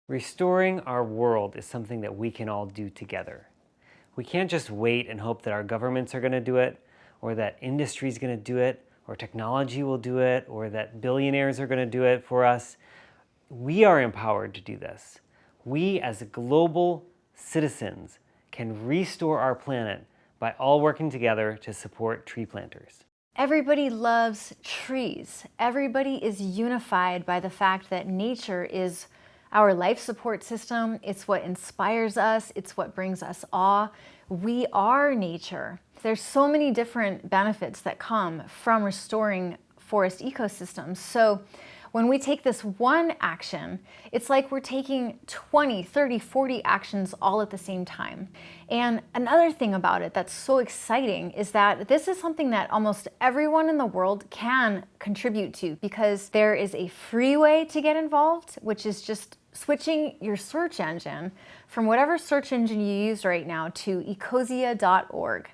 Restoring our world is something that we can all do together. We can't just wait and hope that our governments are going to do it, or that industry is going to do it, or technology will do it, or that billionaires are going to do it for us. We are empowered to do this. We, as global citizens, can restore our planet by all working together to support tree planters. Everybody loves trees. Everybody is unified by the fact that nature is our life support system. It's what inspires us. It's what brings us awe. We are nature. There's so many different benefits that come from restoring forest ecosystems. So when we take this one action, it's like we're taking 20, 30, 40 actions all at the same time. And another thing about it that's so exciting is that this is something that almost everyone in the world can contribute to, because there is a free way to get involved, which is just switching your search engine from whatever search engine you use right now to ecosia.org.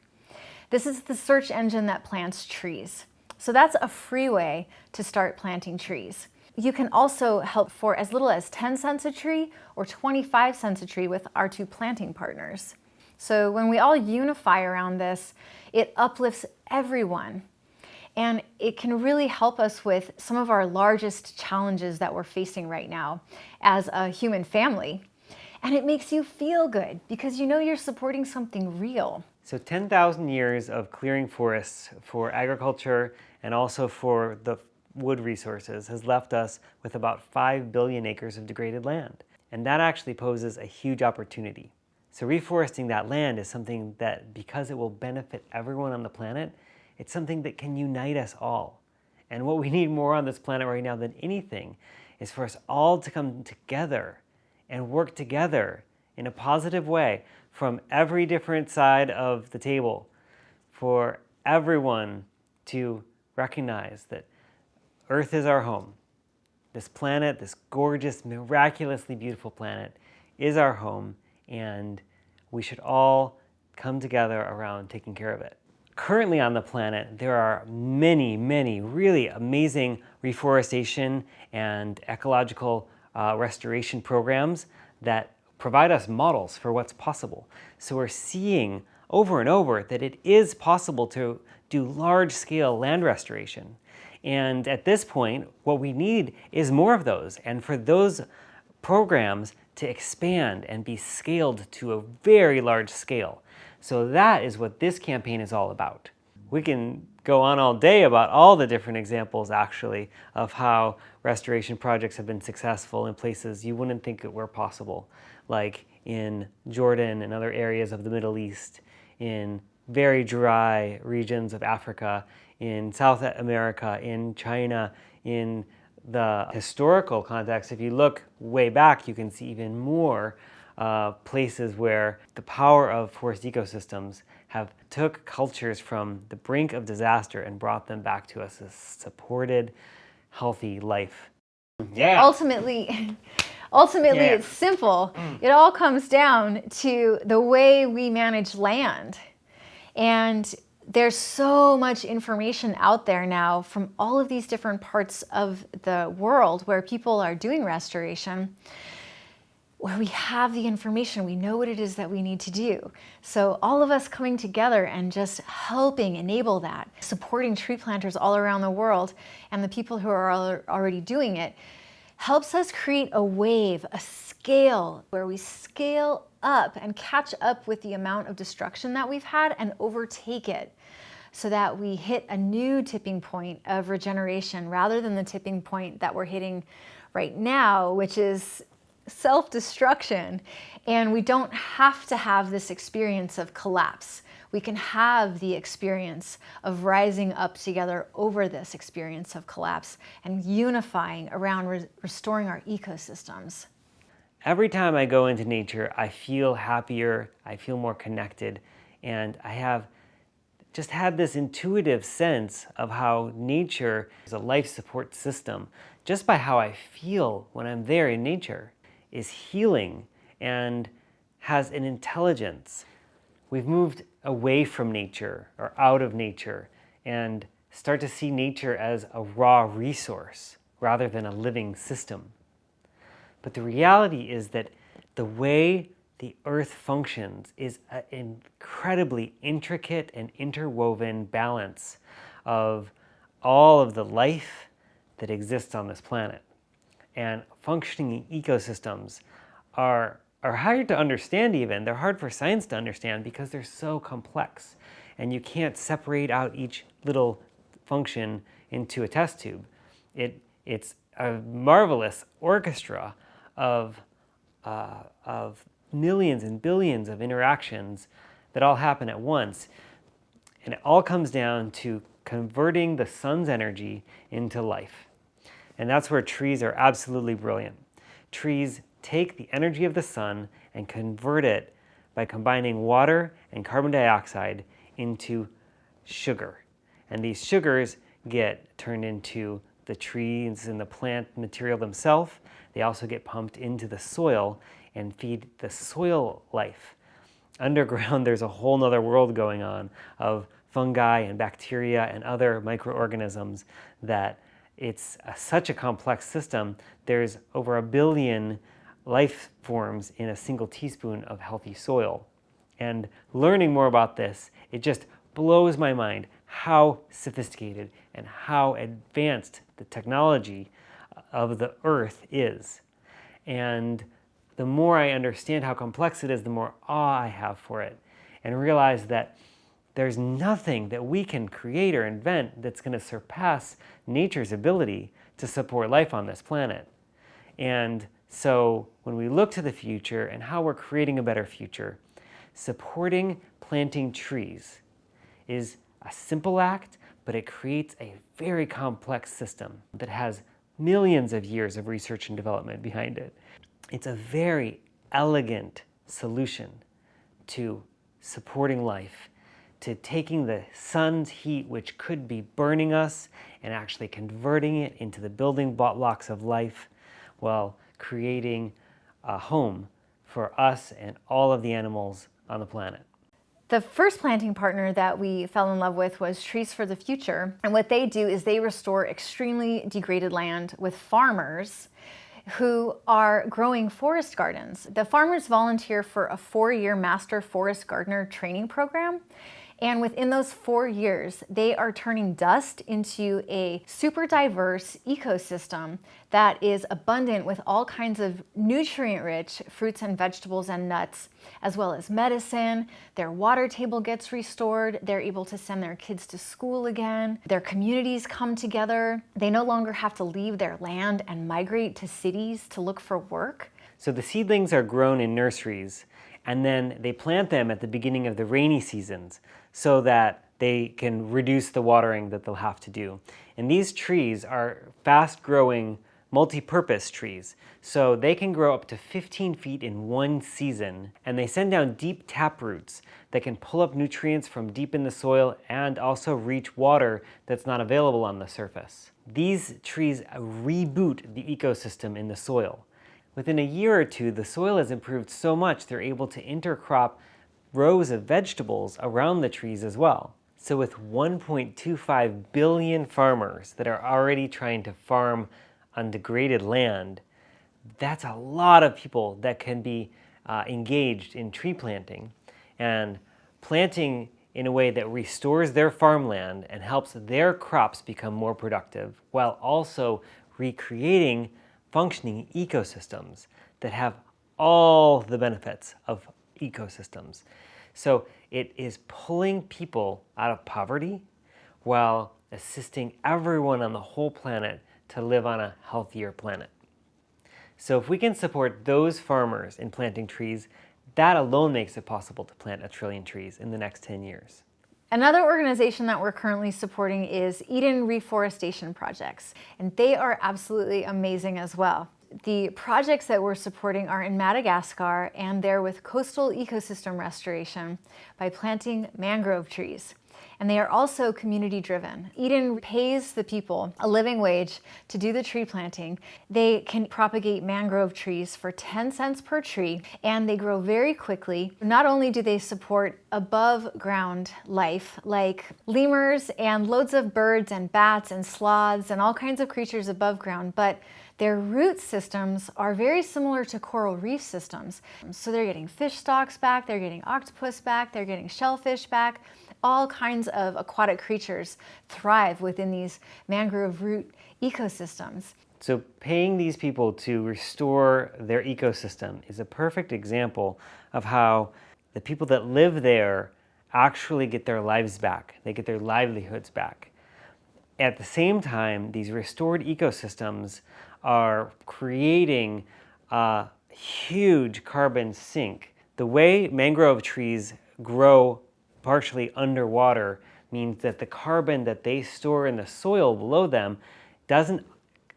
This is the search engine that plants trees. So that's a free way to start planting trees. You can also help for as little as 10 cents a tree or 25 cents a tree with our two planting partners. So when we all unify around this, it uplifts everyone. And it can really help us with some of our largest challenges that we're facing right now as a human family. And it makes you feel good because you know you're supporting something real. So 10,000 years of clearing forests for agriculture and also for the wood resources has left us with about 5 billion acres of degraded land. And that actually poses a huge opportunity. So reforesting that land is something that, because it will benefit everyone on the planet, it's something that can unite us all. And what we need more on this planet right now than anything is for us all to come together and work together in a positive way from every different side of the table, for everyone to recognize that Earth is our home. This planet, this gorgeous, miraculously beautiful planet, is our home, and we should all come together around taking care of it. Currently on the planet, there are many, many really amazing reforestation and ecological restoration programs that provide us models for what's possible. So we're seeing over and over that it is possible to do large-scale land restoration. And at this point, what we need is more of those, and for those programs to expand and be scaled to a very large scale. So that is what this campaign is all about. We can go on all day about all the different examples, actually, of how restoration projects have been successful in places you wouldn't think it were possible, like in Jordan and other areas of the Middle East, in very dry regions of Africa, in South America, in China, in the historical context. If you look way back, you can see even more places where the power of forest ecosystems have took cultures from the brink of disaster and brought them back to us as supported, healthy life. Yeah. Ultimately, It's simple. It all comes down to the way we manage land. And there's so much information out there now from all of these different parts of the world where people are doing restoration, where we have the information, we know what it is that we need to do. So all of us coming together and just helping enable that, supporting tree planters all around the world and the people who are already doing it, helps us create a wave, a scale, where we scale up and catch up with the amount of destruction that we've had and overtake it, so that we hit a new tipping point of regeneration rather than the tipping point that we're hitting right now, which is self-destruction. And we don't have to have this experience of collapse. We can have the experience of rising up together over this experience of collapse and unifying around restoring our ecosystems. Every time I go into nature, I feel happier, I feel more connected, and I have just had this intuitive sense of how nature is a life support system. Just by how I feel when I'm there in nature is healing and has an intelligence. We've moved away from nature or out of nature and start to see nature as a raw resource rather than a living system. But the reality is that the way the earth functions is an incredibly intricate and interwoven balance of all of the life that exists on this planet. And functioning ecosystems are hard to understand even. They're hard for science to understand because they're so complex. And you can't separate out each little function into a test tube. It's a marvelous orchestra of millions and billions of interactions that all happen at once. And it all comes down to converting the sun's energy into life. And that's where trees are absolutely brilliant. Trees take the energy of the sun and convert it by combining water and carbon dioxide into sugar. And these sugars get turned into the trees and the plant material themselves. They also get pumped into the soil and feed the soil life. Underground, there's a whole nother world going on of fungi and bacteria and other microorganisms that it's such a complex system. There's over 1 billion life forms in a single teaspoon of healthy soil. And learning more about this, it just blows my mind how sophisticated and how advanced the technology of the earth is. And the more I understand how complex it is, the more awe I have for it, and realize that there's nothing that we can create or invent that's going to surpass nature's ability to support life on this planet. And so when we look to the future and how we're creating a better future, supporting planting trees is a simple act, but it creates a very complex system that has millions of years of research and development behind it. It's a very elegant solution to supporting life, to taking the sun's heat, which could be burning us, and actually converting it into the building blocks of life while creating a home for us and all of the animals on the planet. The first planting partner that we fell in love with was Trees for the Future. And what they do is they restore extremely degraded land with farmers who are growing forest gardens. The farmers volunteer for a 4-year Master Forest Gardener training program. And within those 4 years, they are turning dust into a super diverse ecosystem that is abundant with all kinds of nutrient-rich fruits and vegetables and nuts, as well as medicine. Their water table gets restored. They're able to send their kids to school again. Their communities come together. They no longer have to leave their land and migrate to cities to look for work. So the seedlings are grown in nurseries, and then they plant them at the beginning of the rainy seasons so that they can reduce the watering that they'll have to do. And these trees are fast-growing, multi-purpose trees, so they can grow up to 15 feet in one season, and they send down deep tap roots that can pull up nutrients from deep in the soil and also reach water that's not available on the surface. These trees reboot the ecosystem in the soil. Within a year or two, the soil has improved so much they're able to intercrop rows of vegetables around the trees as well. So with 1.25 billion farmers that are already trying to farm on degraded land, that's a lot of people that can be engaged in tree planting, and planting in a way that restores their farmland and helps their crops become more productive, while also recreating functioning ecosystems that have all the benefits of ecosystems. So it is pulling people out of poverty while assisting everyone on the whole planet to live on a healthier planet. So if we can support those farmers in planting trees, that alone makes it possible to plant 1 trillion trees in the next 10 years. Another organization that we're currently supporting is Eden Reforestation Projects, and they are absolutely amazing as well. The projects that we're supporting are in Madagascar, and they're with coastal ecosystem restoration by planting mangrove trees. and they are also community driven. Eden pays the people a living wage to do the tree planting. They can propagate mangrove trees for 10 cents per tree, and they grow very quickly. Not only do they support above ground life like lemurs and loads of birds and bats and sloths and all kinds of creatures above ground, but their root systems are very similar to coral reef systems. So they're getting fish stocks back, they're getting octopus back, they're getting shellfish back. All kinds of aquatic creatures thrive within these mangrove root ecosystems. So paying these people to restore their ecosystem is a perfect example of how the people that live there actually get their lives back. They get their livelihoods back. At the same time, these restored ecosystems are creating a huge carbon sink. The way mangrove trees grow partially underwater means that the carbon that they store in the soil below them doesn't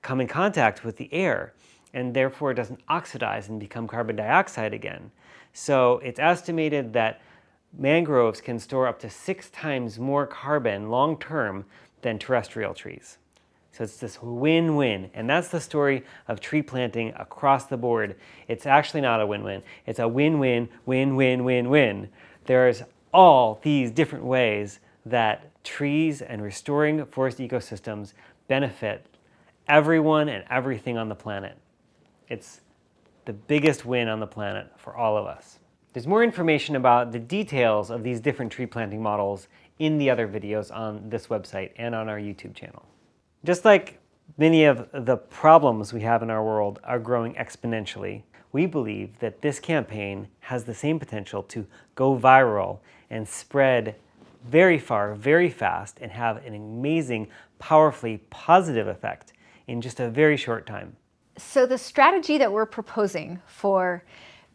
come in contact with the air, and therefore it doesn't oxidize and become carbon dioxide again. So it's estimated that mangroves can store up to 6 times more carbon long term than terrestrial trees. So it's this win-win, and that's the story of tree planting across the board. It's actually not a win-win, it's a win-win, win-win-win-win. There's all these different ways that trees and restoring forest ecosystems benefit everyone and everything on the planet. It's the biggest win on the planet for all of us. There's more information about the details of these different tree planting models in the other videos on this website and on our YouTube channel. Just like many of the problems we have in our world are growing exponentially, we believe that this campaign has the same potential to go viral and spread very far, very fast, and have an amazing, powerfully positive effect in just a very short time. So the strategy that we're proposing for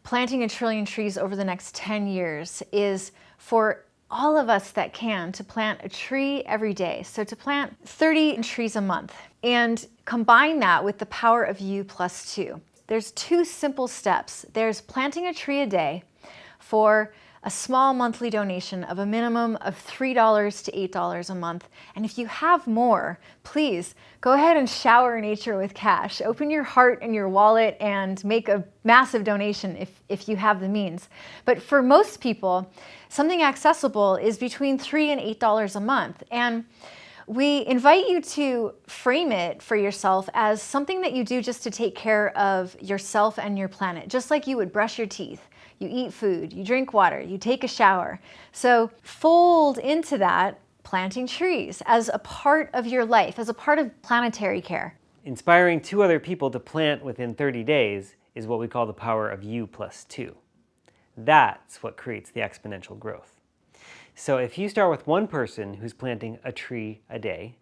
planting 1 trillion trees over the next 10 years is for all of us that can to plant a tree every day. So to plant 30 trees a month and combine that with the power of U+2. There's 2 simple steps. There's planting a tree a day for a small monthly donation of a minimum of $3 to $8 a month. And if you have more, please go ahead and shower nature with cash. Open your heart and your wallet and make a massive donation if you have the means. But for most people, something accessible is between $3 and $8 a month. And we invite you to frame it for yourself as something that you do just to take care of yourself and your planet, just like you would brush your teeth. You eat food, you drink water, you take a shower. So fold into that planting trees as a part of your life, as a part of planetary care. Inspiring 2 other people to plant within 30 days is what we call the power of U+2. That's what creates the exponential growth. So if you start with one person who's planting a tree a day,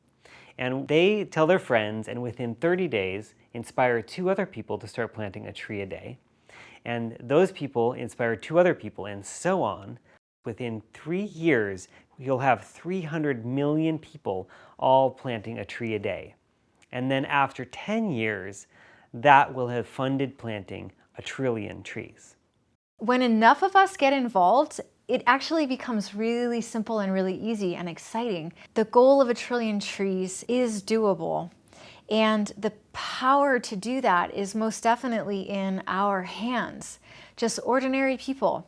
and they tell their friends, and within 30 days inspire 2 other people to start planting a tree a day, and those people inspire 2 other people, and so on. Within 3 years, you'll have 300 million people all planting a tree a day. And then after 10 years, that will have funded planting 1 trillion trees. When enough of us get involved, it actually becomes really simple and really easy and exciting. The goal of 1 trillion trees is doable. And the power to do that is most definitely in our hands. Just ordinary people,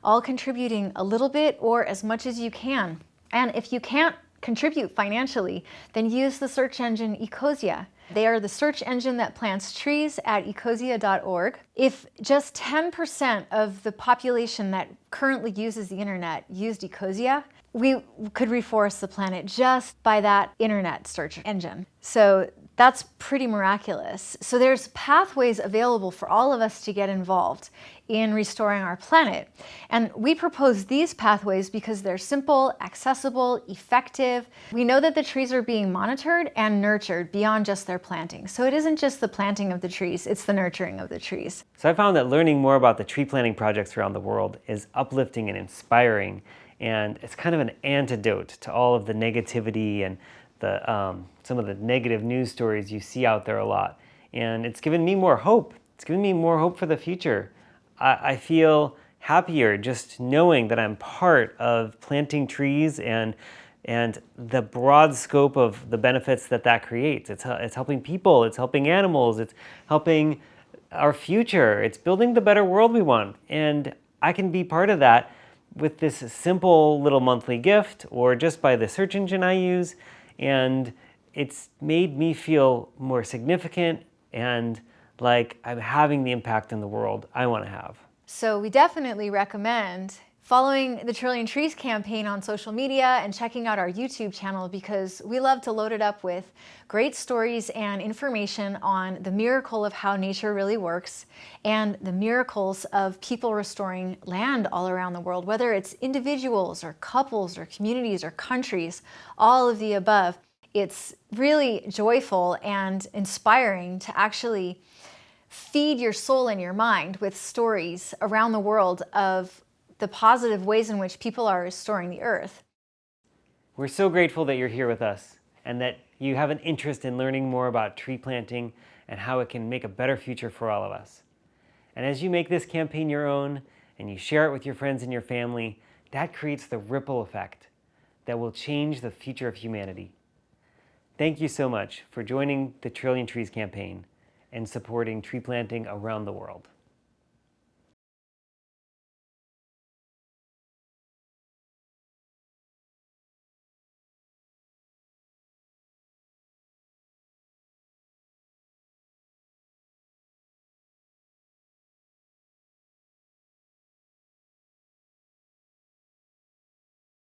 all contributing a little bit or as much as you can. And if you can't contribute financially, then use the search engine Ecosia. They are the search engine that plants trees at ecosia.org. If just 10% of the population that currently uses the internet used Ecosia, we could reforest the planet just by that internet search engine. So that's pretty miraculous. So there's pathways available for all of us to get involved in restoring our planet. And we propose these pathways because they're simple, accessible, effective. We know that the trees are being monitored and nurtured beyond just their planting. So it isn't just the planting of the trees, it's the nurturing of the trees. So I found that learning more about the tree planting projects around the world is uplifting and inspiring, and it's kind of an antidote to all of the negativity and some of the negative news stories you see out there a lot. And it's given me more hope. It's given me more hope for the future. I feel happier just knowing that I'm part of planting trees and and the broad scope of the benefits that creates. It's helping people, it's helping animals, it's helping our future, it's building the better world we want. And I can be part of that with this simple little monthly gift or just by the search engine I use. And it's made me feel more significant and like I'm having the impact in the world I want to have. So we definitely recommend following the Trillion Trees campaign on social media and checking out our YouTube channel, because we love to load it up with great stories and information on the miracle of how nature really works and the miracles of people restoring land all around the world, whether it's individuals or couples or communities or countries, all of the above. It's really joyful and inspiring to actually feed your soul and your mind with stories around the world of the positive ways in which people are restoring the earth. We're so grateful that you're here with us and that you have an interest in learning more about tree planting and how it can make a better future for all of us. And as you make this campaign your own and you share it with your friends and your family, that creates the ripple effect that will change the future of humanity. Thank you so much for joining the Trillion Trees campaign and supporting tree planting around the world.